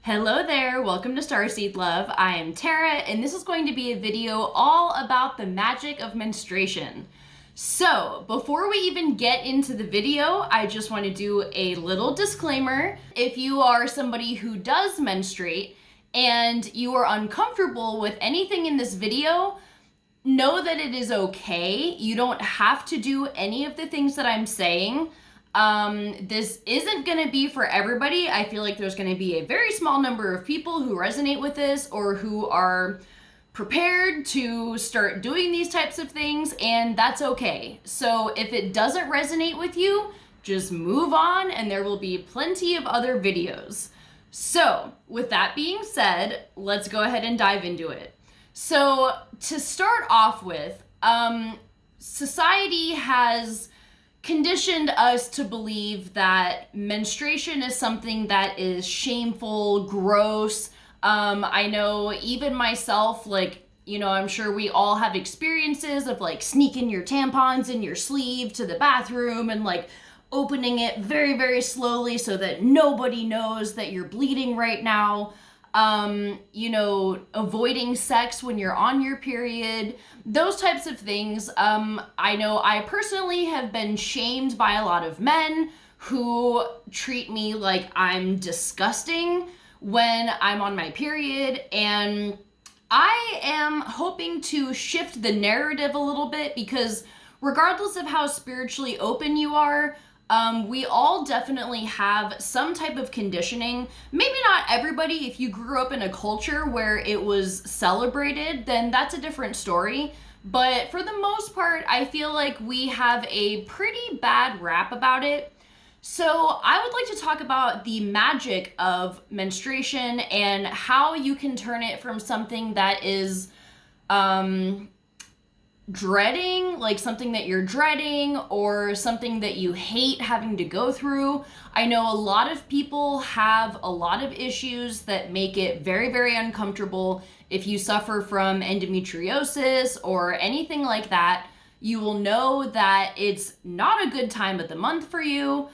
Hello there, welcome to Starseed Love. I am Tara, and this is going to be a video all about the magic of menstruation. So, before we even get into the video, I just want to do a little disclaimer. If you are somebody who does menstruate and you are uncomfortable with anything in this video, know that it is okay. You don't have to do any of the things that I'm saying. This isn't going to be for everybody. I feel like there's going to be a very small number of people who resonate with this or who are prepared to start doing these types of things, and that's okay. So if it doesn't resonate with you, just move on and there will be plenty of other videos. So with that being said, let's go ahead and dive into it. So to start off with, society has conditioned us to believe that menstruation is something that is shameful, gross. I know even myself, I'm sure we all have experiences of sneaking your tampons in your sleeve to the bathroom and opening it very, very slowly so that nobody knows that you're bleeding right now. Avoiding sex when you're on your period, those types of things. I know I personally have been shamed by a lot of men who treat me like I'm disgusting when I'm on my period, and I am hoping to shift the narrative a little bit because regardless of how spiritually open you are, we all definitely have some type of conditioning. Maybe not everybody. If you grew up in a culture where it was celebrated, then that's a different story. But for the most part, I feel like we have a pretty bad rap about it. So I would like to talk about the magic of menstruation and how you can turn it from something that is something that you're dreading or something that you hate having to go through. I know a lot of people have a lot of issues that make it very, very uncomfortable. If you suffer from endometriosis or anything like that, you will know that it's not a good time of the month for you.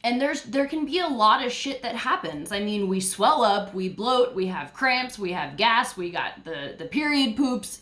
And there can be a lot of shit that happens. I mean, we swell up, we bloat, we have cramps, we have gas, we got the period poops,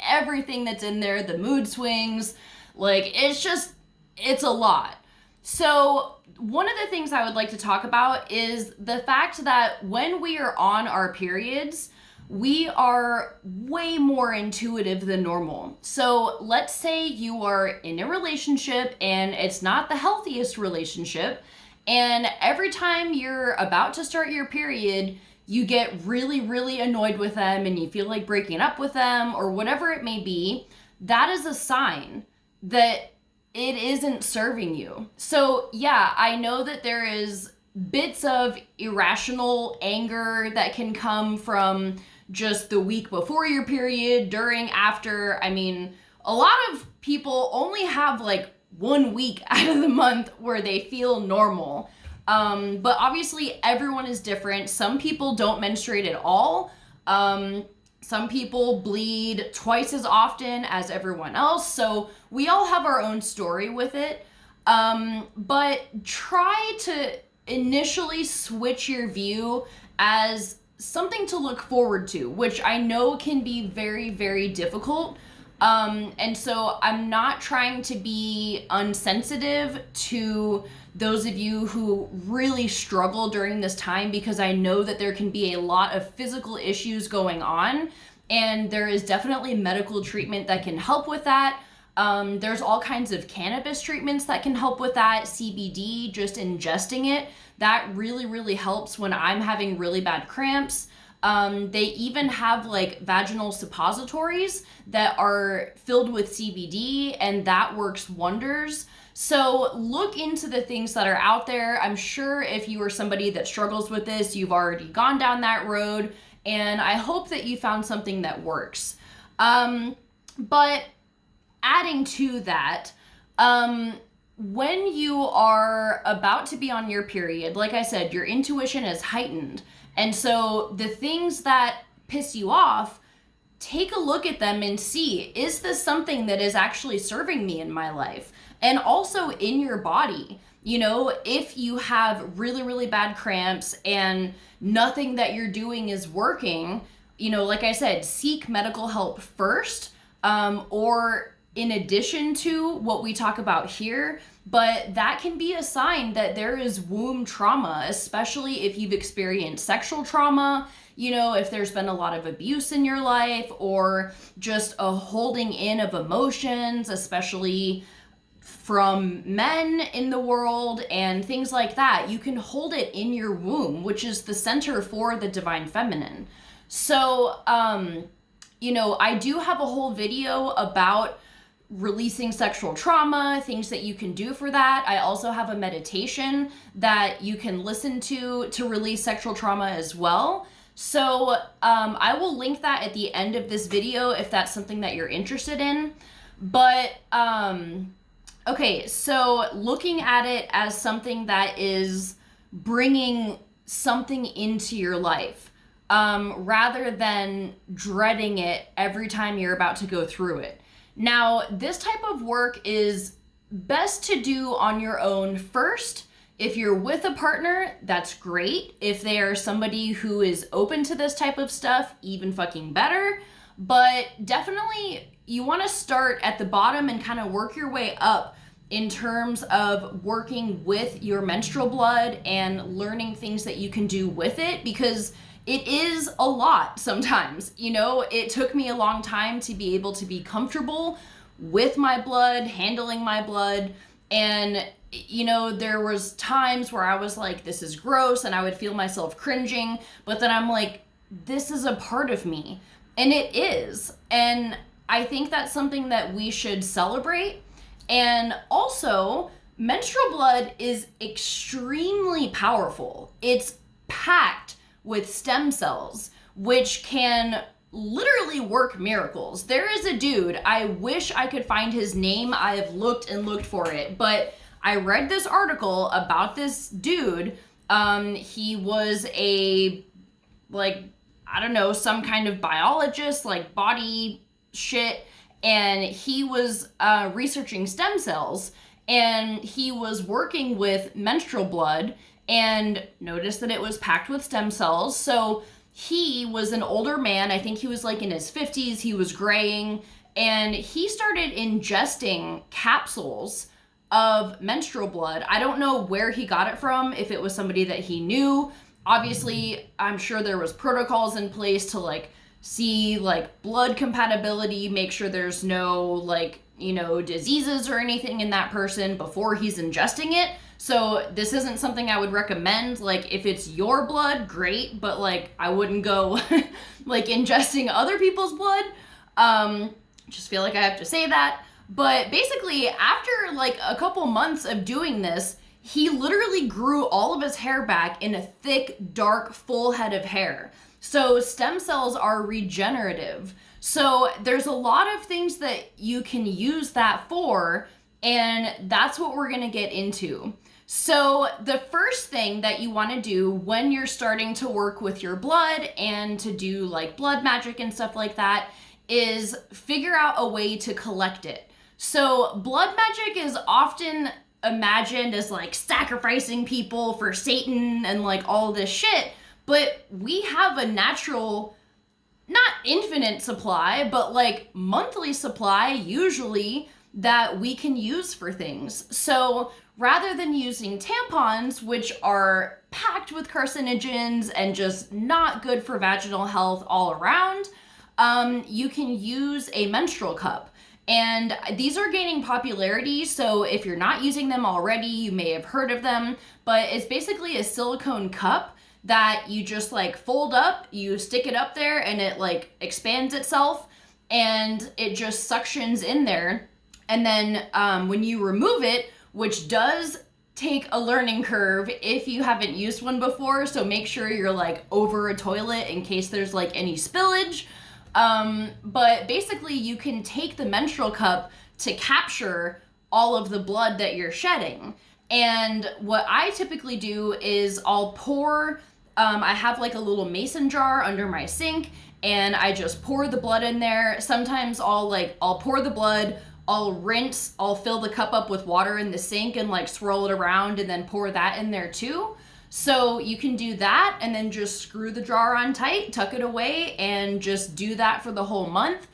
everything that's in there, the mood swings, it's a lot. So one of the things I would like to talk about is the fact that when we are on our periods, we are way more intuitive than normal. So let's say you are in a relationship and it's not the healthiest relationship, and every time you're about to start your period, you get really, really annoyed with them and you feel like breaking up with them or whatever it may be. That is a sign that it isn't serving you. So yeah, I know that there is bits of irrational anger that can come from just the week before your period, during, after. I mean, a lot of people only have 1 week out of the month where they feel normal. But obviously everyone is different. Some people don't menstruate at all. Some people bleed twice as often as everyone else. So we all have our own story with it. But try to initially switch your view as something to look forward to, which I know can be very, very difficult. And so I'm not trying to be unsensitive to those of you who really struggle during this time, because I know that there can be a lot of physical issues going on, and there is definitely medical treatment that can help with that. There's all kinds of cannabis treatments that can help with that. CBD, just ingesting it, that really, really helps when I'm having really bad cramps. They even have vaginal suppositories that are filled with CBD, and that works wonders. So look into the things that are out there. I'm sure if you are somebody that struggles with this, you've already gone down that road, and I hope that you found something that works. But adding to that, when you are about to be on your period, like I said, your intuition is heightened. And so the things that piss you off, take a look at them and see, is this something that is actually serving me in my life? And also in your body. You know, if you have really, really bad cramps and nothing that you're doing is working, you know, like I said, seek medical help first, or in addition to what we talk about here. But that can be a sign that there is womb trauma, especially if you've experienced sexual trauma, you know, if there's been a lot of abuse in your life, or just a holding in of emotions, especially from men in the world and things like that. You can hold it in your womb, which is the center for the divine feminine. So, you know, I do have a whole video about releasing sexual trauma, things that you can do for that. I also have a meditation that you can listen to release sexual trauma as well. So I will link that at the end of this video if that's something that you're interested in. But okay, so looking at it as something that is bringing something into your life, rather than dreading it every time you're about to go through it. Now, this type of work is best to do on your own first. If you're with a partner, that's great. If they are somebody who is open to this type of stuff, even fucking better. But definitely you want to start at the bottom and kind of work your way up in terms of working with your menstrual blood and learning things that you can do with it, because it is a lot sometimes. You know, it took me a long time to be able to be comfortable with my blood, handling my blood. And, you know, there was times where I was like, this is gross, and I would feel myself cringing. But then I'm like, this is a part of me. And it is. And I think that's something that we should celebrate. And also, menstrual blood is extremely powerful. It's packed with stem cells, which can literally work miracles. There is a dude, I wish I could find his name. I have looked and looked for it, but I read this article about this dude. He was a, like, I don't know, some kind of biologist, like body shit, and he was researching stem cells, and he was working with menstrual blood and noticed that it was packed with stem cells. So he was an older man. I think he was like in his 50s. He was graying, and he started ingesting capsules of menstrual blood. I don't know where he got it from, if it was somebody that he knew. Obviously, I'm sure there was protocols in place to like see like blood compatibility, make sure there's no like, you know, diseases or anything in that person before he's ingesting it. So this isn't something I would recommend. Like, if it's your blood, great, but like I wouldn't go like ingesting other people's blood. Just feel like I have to say that. But basically, after like a couple months of doing this, he literally grew all of his hair back in a thick, dark, full head of hair. So stem cells are regenerative. So there's a lot of things that you can use that for, and that's what we're gonna get into. So the first thing that you wanna do when you're starting to work with your blood and to do like blood magic and stuff like that is figure out a way to collect it. So blood magic is often imagined as like sacrificing people for Satan and like all this shit, but we have a natural, not infinite supply, but like monthly supply usually that we can use for things. So rather than using tampons, which are packed with carcinogens and just not good for vaginal health all around, you can use a menstrual cup. And these are gaining popularity, so if you're not using them already, you may have heard of them, but it's basically a silicone cup that you just like fold up, you stick it up there, and it like expands itself, and it just suctions in there. And then when you remove it, which does take a learning curve if you haven't used one before, so make sure you're like over a toilet in case there's like any spillage. But basically you can take the menstrual cup to capture all of the blood that you're shedding. And what I typically do is I'll pour, I have like a little mason jar under my sink, and I just pour the blood in there. Sometimes I'll pour the blood, I'll rinse, I'll fill the cup up with water in the sink and like swirl it around and then pour that in there too. So you can do that and then just screw the jar on tight, tuck it away, and just do that for the whole month.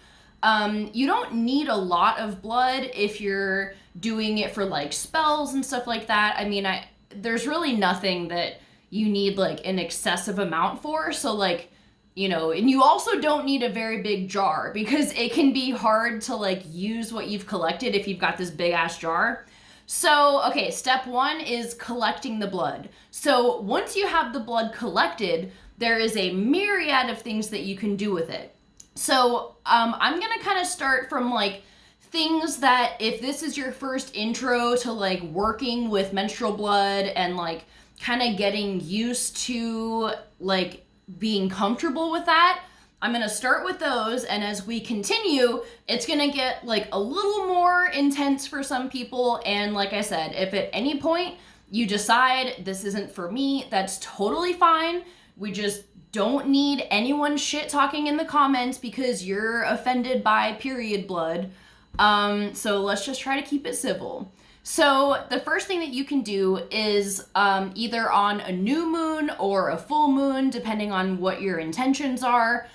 You don't need a lot of blood if you're doing it for like spells and stuff like that. I mean, there's really nothing that you need like an excessive amount for. So like, you know, and you also don't need a very big jar because it can be hard to like use what you've collected if you've got this big ass jar. So, okay, step one is collecting the blood. So once you have the blood collected, there is a myriad of things that you can do with it. So I'm gonna kind of start from like things that if this is your first intro to like working with menstrual blood and like kind of getting used to like being comfortable with that, I'm gonna start with those, and as we continue, it's gonna get like a little more intense for some people. And like I said, if at any point you decide this isn't for me, that's totally fine. We just don't need anyone shit talking in the comments because you're offended by period blood. So let's just try to keep it civil. So the first thing that you can do is either on a new moon or a full moon, depending on what your intentions are,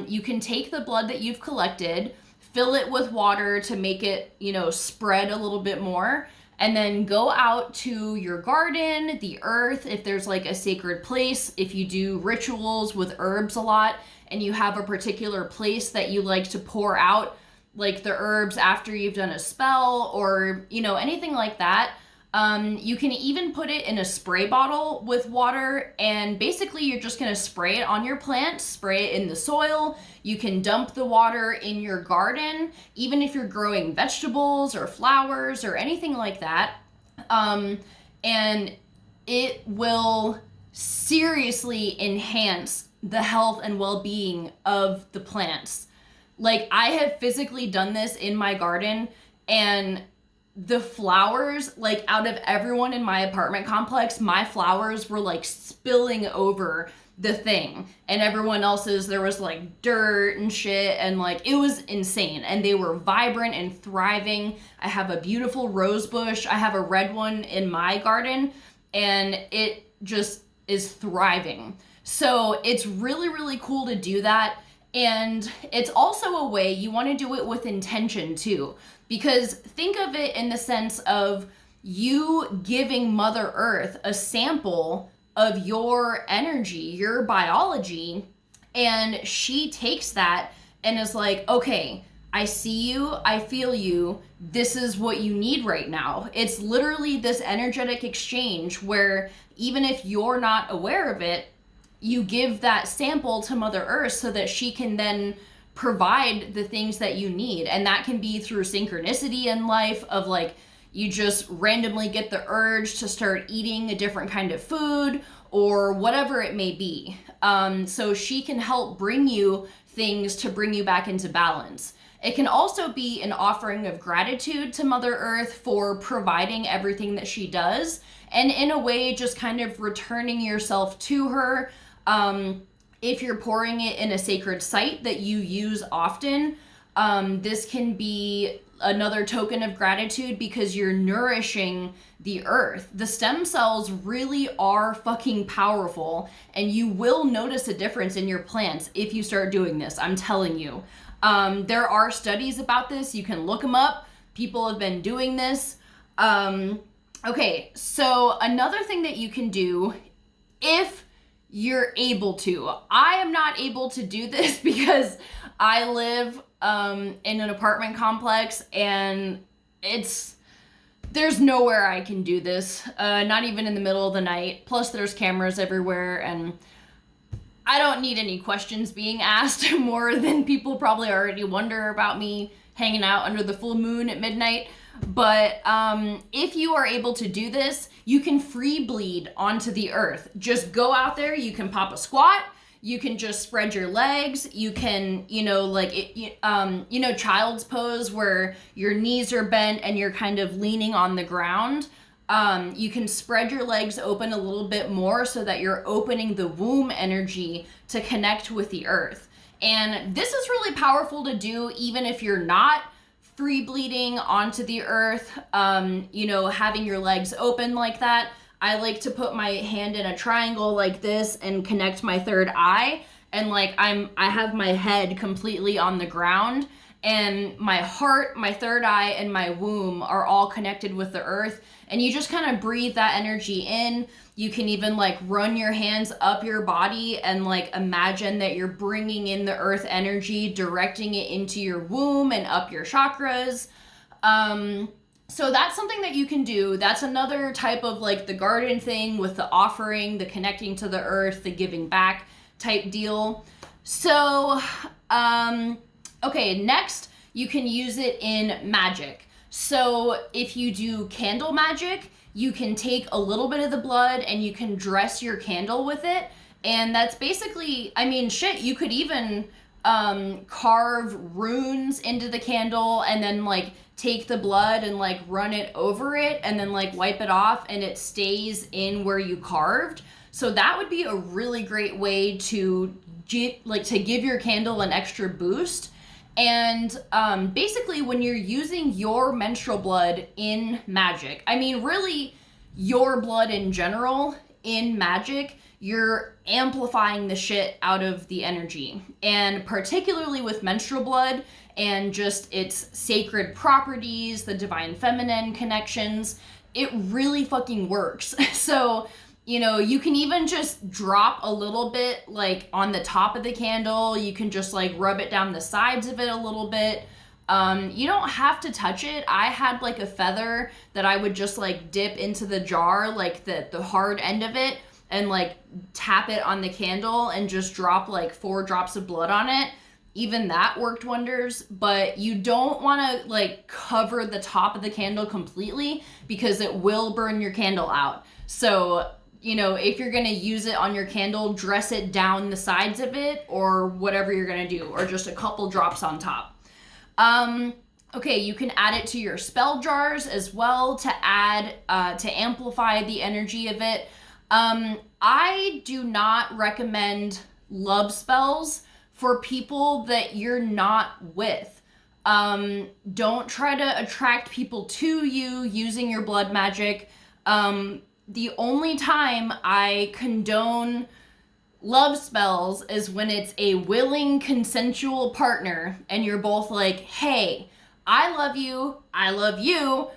you can take the blood that you've collected, fill it with water to make it, you know, spread a little bit more, and then go out to your garden, the earth, if there's like a sacred place, if you do rituals with herbs a lot, and you have a particular place that you like to pour out like the herbs after you've done a spell or, you know, anything like that. You can even put it in a spray bottle with water, and basically you're just gonna spray it on your plants, spray it in the soil. You can dump the water in your garden, even if you're growing vegetables or flowers or anything like that. And it will seriously enhance the health and well-being of the plants. Like, I have physically done this in my garden, and the flowers, like, out of everyone in my apartment complex, my flowers were like spilling over the thing, and everyone else's, there was like dirt and shit, and like it was insane. And they were vibrant and thriving. I have a beautiful rose bush. I have a red one in my garden, and it just is thriving. So it's really, really cool to do that. And it's also a way you want to do it with intention too, because think of it in the sense of you giving Mother Earth a sample of your energy, your biology, and she takes that and is like, okay, I see you, I feel you, this is what you need right now. It's literally this energetic exchange where even if you're not aware of it, you give that sample to Mother Earth so that she can then provide the things that you need. And that can be through synchronicity in life of like, you just randomly get the urge to start eating a different kind of food or whatever it may be. So she can help bring you things to bring you back into balance. It can also be an offering of gratitude to Mother Earth for providing everything that she does. And in a way, just kind of returning yourself to her. If you're pouring it in a sacred site that you use often, this can be another token of gratitude because you're nourishing the earth. The stem cells really are fucking powerful, and you will notice a difference in your plants if you start doing this. I'm telling you. There are studies about this. You can look them up. People have been doing this. Okay, so another thing that you can do if you're able to. I am not able to do this because I live in an apartment complex, and there's nowhere I can do this, not even in the middle of the night. Plus there's cameras everywhere, and I don't need any questions being asked more than people probably already wonder about me hanging out under the full moon at midnight. But if you are able to do this, you can free bleed onto the earth. Just go out there, you can pop a squat, you can just spread your legs, you can, child's pose where your knees are bent and you're kind of leaning on the ground. You can spread your legs open a little bit more so that you're opening the womb energy to connect with the earth. And this is really powerful to do even if you're not free bleeding onto the earth, you know, having your legs open like that. I like to put my hand in a triangle like this and connect my third eye, and like I have my head completely on the ground, and my heart, my third eye, and my womb are all connected with the earth. And you just kind of breathe that energy in. You can even like run your hands up your body and like imagine that you're bringing in the earth energy, directing it into your womb and up your chakras. So that's something that you can do. That's another type of like the garden thing with the offering, the connecting to the earth, the giving back type deal. So, okay, next you can use it in magic. So if you do candle magic, you can take a little bit of the blood and you can dress your candle with it. And that's basically, I mean, shit, you could even carve runes into the candle and then like take the blood and like run it over it and then like wipe it off and it stays in where you carved. So that would be a really great way to give your candle an extra boost. And basically when you're using your menstrual blood in magic, I mean really your blood in general in magic, you're amplifying the shit out of the energy. And particularly with menstrual blood and just its sacred properties, the divine feminine connections, it really fucking works. So, you know, you can even just drop a little bit like on the top of the candle. You can just like rub it down the sides of it a little bit. You don't have to touch it. I had like a feather that I would just like dip into the jar, like the hard end of it, and like tap it on the candle and just drop like 4 drops of blood on it. Even that worked wonders, but you don't want to like cover the top of the candle completely because it will burn your candle out. So, you know, if you're going to use it on your candle, dress it down the sides of it or whatever you're going to do, or just a couple drops on top. Okay, you can add it to your spell jars as well to add, to amplify the energy of it. I do not recommend love spells for people that you're not with. Don't try to attract people to you using your blood magic. The only time I condone love spells is when it's a willing, consensual partner and you're both like, hey, I love you,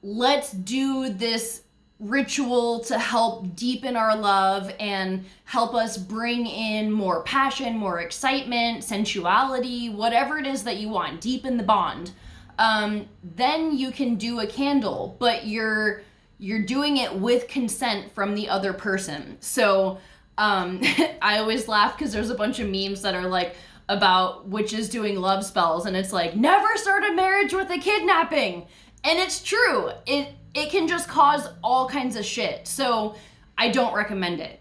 let's do this ritual to help deepen our love and help us bring in more passion, more excitement, sensuality, whatever it is that you want, deepen the bond. Then you can do a candle, but you're doing it with consent from the other person. So I always laugh because there's a bunch of memes that are like about witches doing love spells, and it's like, never start a marriage with a kidnapping. And it's true. It can just cause all kinds of shit. So I don't recommend it.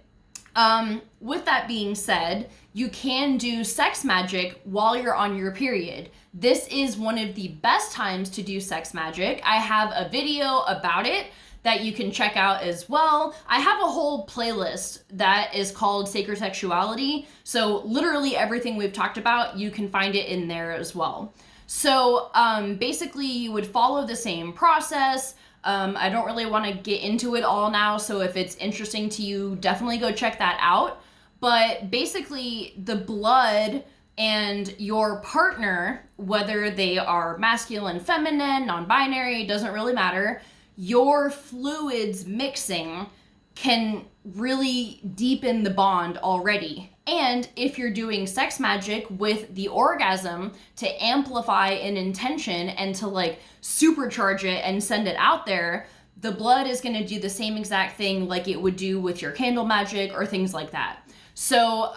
With that being said, you can do sex magic while you're on your period. This is one of the best times to do sex magic. I have a video about it that you can check out as well. I have a whole playlist that is called Sacred Sexuality. So literally everything we've talked about, you can find it in there as well. So basically you would follow the same process. I don't really want to get into it all now, so if it's interesting to you, definitely go check that out. But basically, the blood and your partner, whether they are masculine, feminine, non-binary, doesn't really matter, your fluids mixing can really deepen the bond already. And if you're doing sex magic with the orgasm to amplify an intention and to like supercharge it and send it out there, the blood is going to do the same exact thing like it would do with your candle magic or things like that. So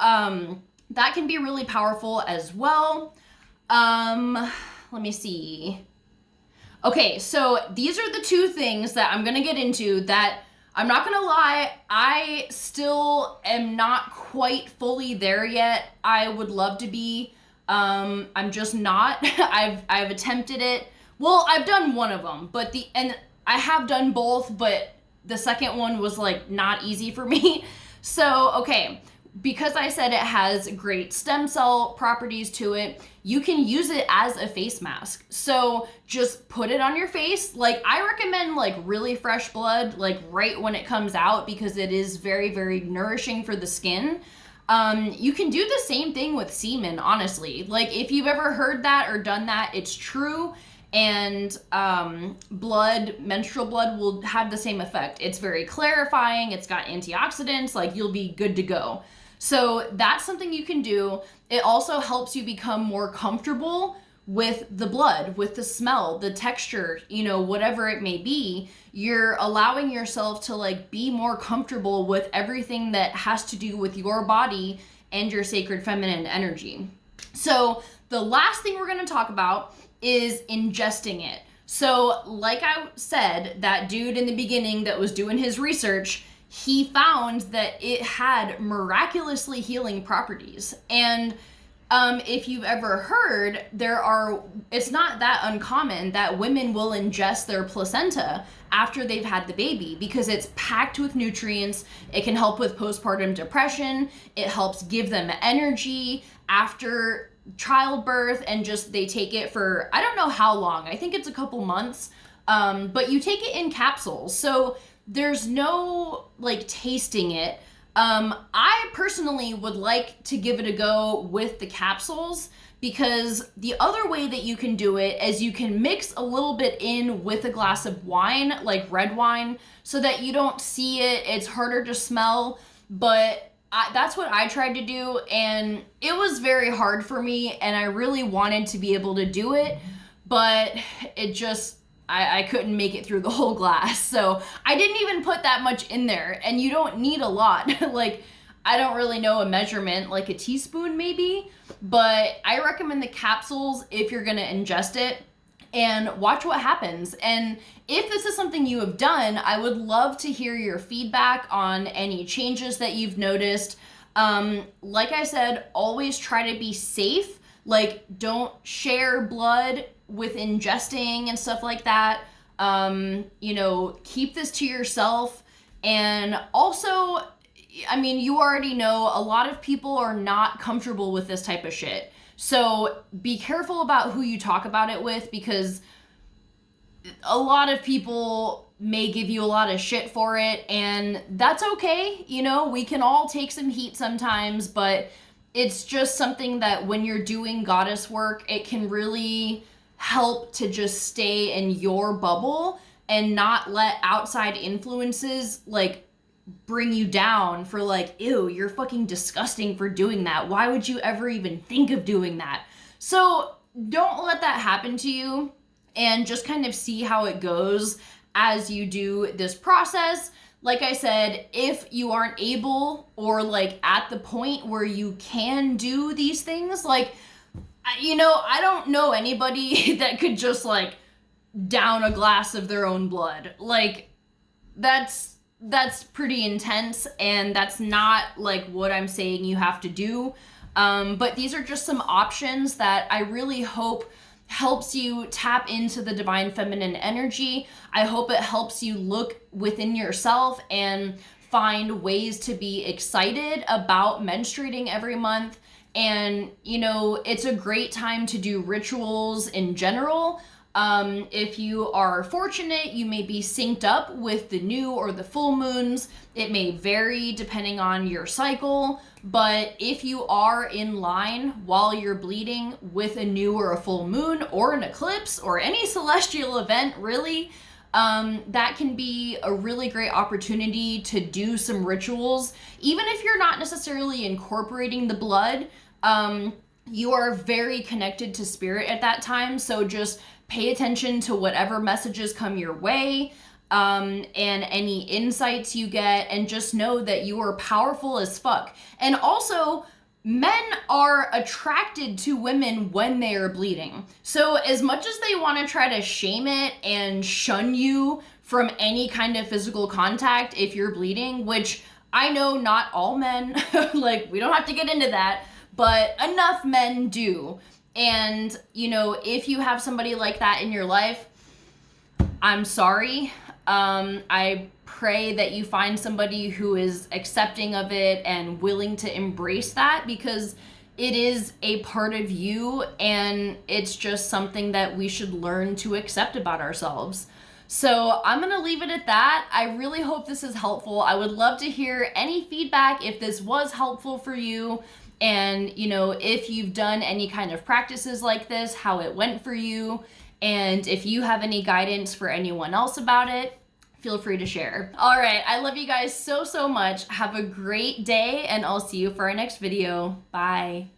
that can be really powerful as well. Let me see. Okay, so these are the 2 things that I'm going to get into that I'm not gonna lie, I still am not quite fully there yet. I would love to be. I'm just not. I've attempted it. Well, I've done one of them, and I have done both, but the second one was like not easy for me. So, okay, because I said it has great stem cell properties to it, you can use it as a face mask. So just put it on your face. Like, I recommend like really fresh blood, like right when it comes out, because it is very, very nourishing for the skin. You can do the same thing with semen, honestly. Like, if you've ever heard that or done that, it's true. And menstrual blood will have the same effect. It's very clarifying. It's got antioxidants. Like, you'll be good to go. So that's something you can do. It also helps you become more comfortable with the blood, with the smell, the texture, you know, whatever it may be. You're allowing yourself to like be more comfortable with everything that has to do with your body and your sacred feminine energy. So the last thing we're going to talk about is ingesting it. So like I said, that dude in the beginning that was doing his research, he found that it had miraculously healing properties. And if you've ever heard, it's not that uncommon that women will ingest their placenta after they've had the baby, because it's packed with nutrients. It can help with postpartum depression. It helps give them energy after childbirth, and just they take it for, I don't know how long. I think it's a couple months, but you take it in capsules. So there's no like tasting it. I personally would like to give it a go with the capsules, because the other way that you can do it is you can mix a little bit in with a glass of wine, like red wine, so that you don't see it. It's harder to smell, but that's what I tried to do, and it was very hard for me, and I really wanted to be able to do it, but it just, I couldn't make it through the whole glass. So I didn't even put that much in there, and you don't need a lot. Like, I don't really know a measurement, like a teaspoon maybe, but I recommend the capsules if you're gonna ingest it, and watch what happens. And if this is something you have done, I would love to hear your feedback on any changes that you've noticed. Like I said, always try to be safe. Like, don't share blood with ingesting and stuff like that. You know, keep this to yourself. And also, I mean, you already know a lot of people are not comfortable with this type of shit. So be careful about who you talk about it with, because a lot of people may give you a lot of shit for it, and that's okay. You know, we can all take some heat sometimes, but it's just something that when you're doing goddess work, it can really help to just stay in your bubble and not let outside influences like bring you down for like, ew, you're fucking disgusting for doing that. Why would you ever even think of doing that? So don't let that happen to you, and just kind of see how it goes as you do this process. Like I said, if you aren't able, or like at the point where you can do these things, like, you know, I don't know anybody that could just like down a glass of their own blood. Like, that's pretty intense, and that's not like what I'm saying you have to do. But these are just some options that I really hope helps you tap into the divine feminine energy. I hope it helps you look within yourself and find ways to be excited about menstruating every month. And, you know, it's a great time to do rituals in general. If you are fortunate, you may be synced up with the new or the full moons. It may vary depending on your cycle, but if you are in line while you're bleeding with a new or a full moon or an eclipse or any celestial event, really, that can be a really great opportunity to do some rituals. Even if you're not necessarily incorporating the blood, you are very connected to spirit at that time. So just pay attention to whatever messages come your way, and any insights you get, and just know that you are powerful as fuck. And also, men are attracted to women when they are bleeding. So as much as they want to try to shame it and shun you from any kind of physical contact if you're bleeding, which I know not all men, like, we don't have to get into that, but enough men do. And, you know, if you have somebody like that in your life, I'm sorry. I pray that you find somebody who is accepting of it and willing to embrace that, because it is a part of you and it's just something that we should learn to accept about ourselves. So I'm gonna leave it at that. I really hope this is helpful. I would love to hear any feedback if this was helpful for you, and if you've done any kind of practices like this, how it went for you, and if you have any guidance for anyone else about it, feel free to share. All right, I love you guys so much. Have a great day, and I'll see you for our next video. Bye.